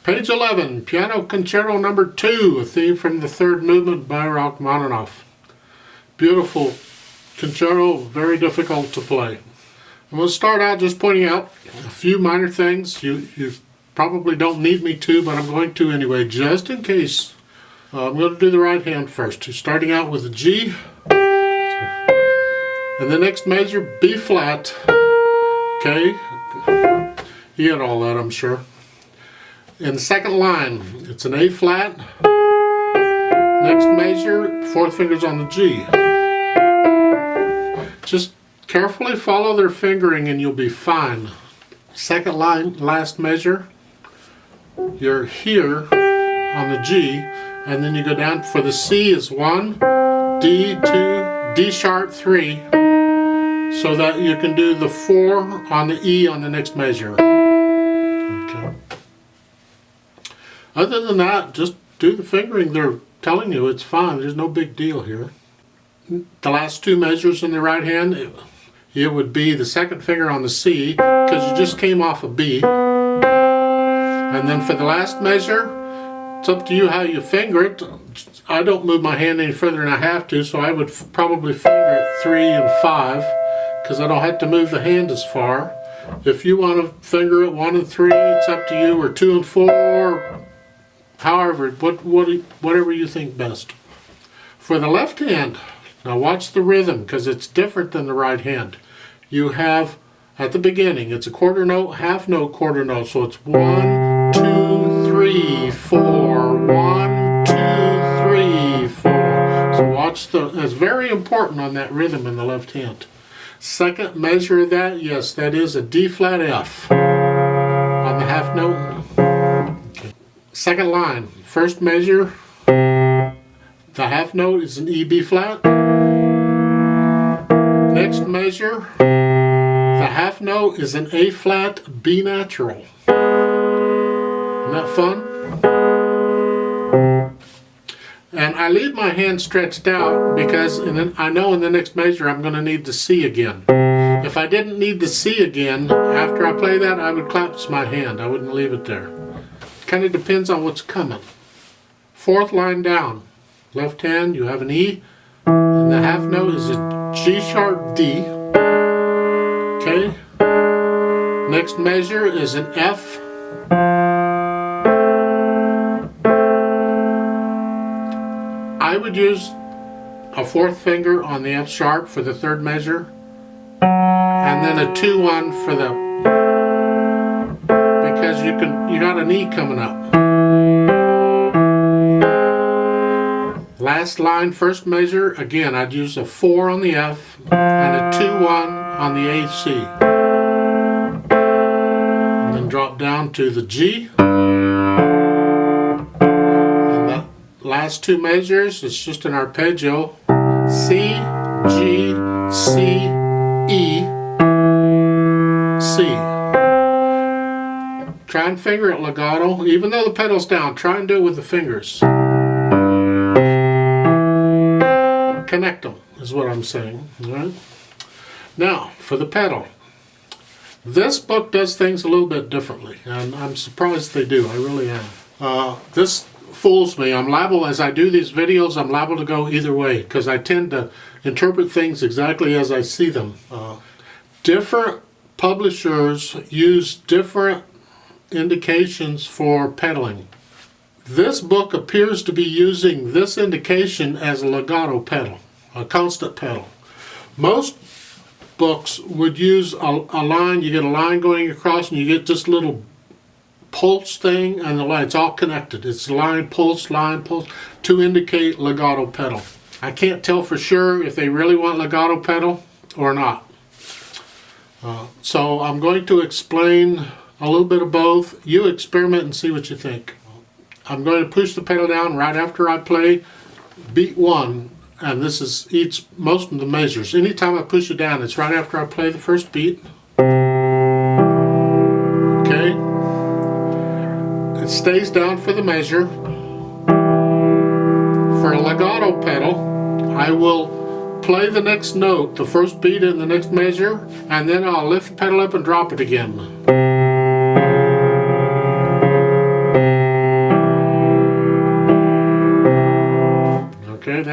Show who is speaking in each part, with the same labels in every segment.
Speaker 1: Page 11, Piano Concerto No. 2, a theme from the third movement by Rachmaninoff. Beautiful concerto, very difficult to play. I'm going to start out just pointing out a few minor things. You probably don't need me to, but I'm going to anyway, just in case. I'm going to do the right hand first. Starting out with a G, and the next measure, B flat. Okay, you get all that, I'm sure. In the second line, it's an A flat. Next measure, fourth finger's on the G. Just carefully follow their fingering and you'll be fine. Second line, last measure, you're here on the G, and then you go down for the C is 1, D 2, D sharp 3, so that you can do the 4 on the E on the next measure. Okay. Other than that, just do the fingering. They're telling you it's fine. There's no big deal here. The last two measures in the right hand, it would be the second finger on the C, because you just came off a B. And then for the last measure, it's up to you how you finger it. I don't move my hand any further than I have to, so I would probably finger it 3 and 5, because I don't have to move the hand as far. If you want to finger it 1 and 3, it's up to you, or 2 and 4. However, whatever you think best. For the left hand, now watch the rhythm, because it's different than the right hand. You have, at the beginning, it's a quarter note, half note, quarter note. So it's 1, 2, 3, 4, 1, 2, 3, 4. So watch it's very important on that rhythm in the left hand. Second measure of that, yes, that is a D flat F on the half note. Second line, first measure, the half note is an E B flat. Next measure, the half note is an A flat B natural. Isn't that fun? And I leave my hand stretched out because I know in the next measure I'm going to need the C again. If I didn't need the C again, after I play that, I would collapse my hand. I wouldn't leave it there. Kind of depends on what's coming. Fourth line down, left hand, you have an E, and the half note is a G sharp D. Okay. Next measure is an F. I would use a fourth finger on the F sharp for the third measure, and then a 2-1 for the, because you got an E coming up. Last line, first measure, again I'd use a 4 on the F and a 2-1 on the AC. And then drop down to the G. And the last two measures, it's just an arpeggio. C, G, C, E, C. Try and finger it legato. Even though the pedal's down, try and do it with the fingers. Connect them, is what I'm saying. All right? Now, for the pedal. This book does things a little bit differently, and I'm surprised they do. I really am. This fools me. I'm liable, as I do these videos, I'm liable to go either way, because I tend to interpret things exactly as I see them. Different publishers use different indications for pedaling. This book appears to be using this indication as a legato pedal, a constant pedal. Most books would use a line, you get a line going across and you get this little pulse thing, and the line, it's all connected. It's line, pulse, to indicate legato pedal. I can't tell for sure if they really want legato pedal or not. So I'm going to explain a little bit of both. You experiment and see what you think. I'm going to push the pedal down right after I play beat 1, and this is most of the measures. Anytime I push it down, it's right after I play the first beat. Okay. It stays down for the measure. For a legato pedal, I will play the next note, the first beat in the next measure, and then I'll lift the pedal up and drop it again.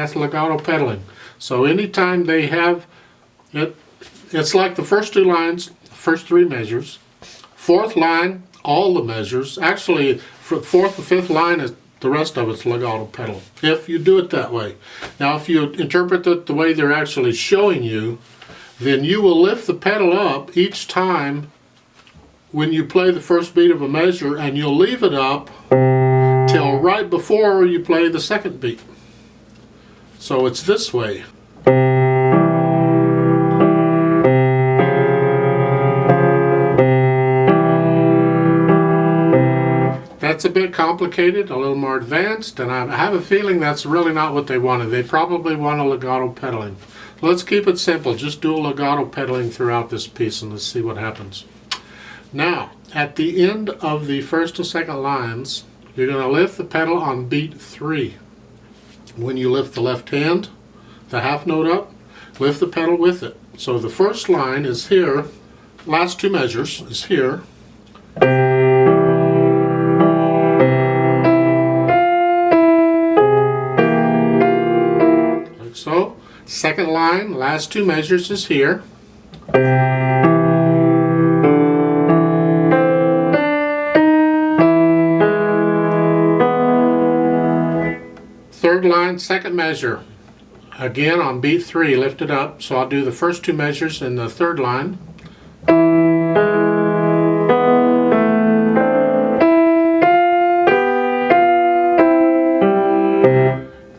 Speaker 1: that's legato pedaling. So anytime they have it, it's like the first two lines, first three measures. Fourth line, all the measures. Actually, for fourth and fifth line, is the rest of it's legato pedal, if you do it that way. Now, if you interpret it the way they're actually showing you, then you will lift the pedal up each time when you play the first beat of a measure, and you'll leave it up till right before you play the second beat. So it's this way. That's a bit complicated, a little more advanced, and I have a feeling that's really not what they wanted. They probably want a legato pedaling. Let's keep it simple. Just do a legato pedaling throughout this piece and let's see what happens. Now, at the end of the first and second lines, you're going to lift the pedal on beat 3. When you lift the left hand, the half note up, lift the pedal with it. So the first line is here, last two measures is here. Like so. Second line, last two measures is here. Third line, second measure. Again on beat 3, lift it up. So I'll do the first two measures in the third line.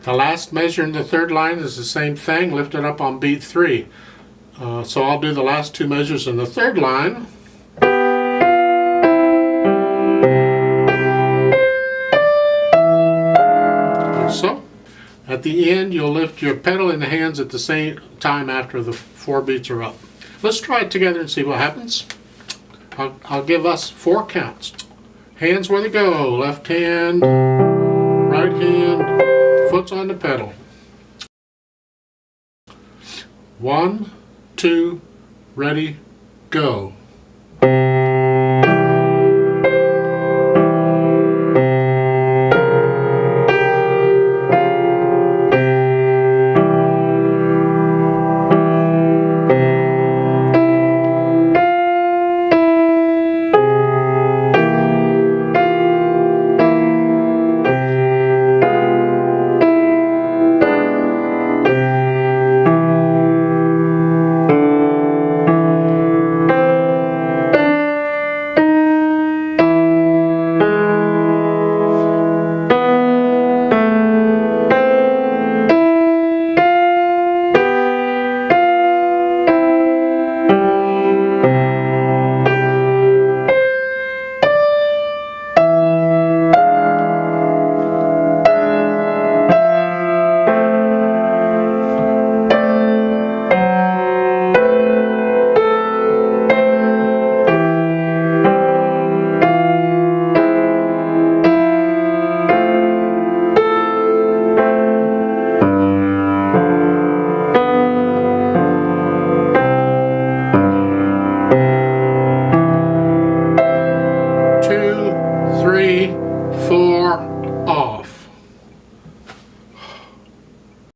Speaker 1: The last measure in the third line is the same thing, lift it up on beat 3. So I'll do the last two measures in the third line. Like so. At the end, you'll lift your pedal in the hands at the same time after the 4 beats are up. Let's try it together and see what happens. I'll give us 4 counts. Hands where they go. Left hand, right hand, foot's on the pedal. 1, 2, ready, go.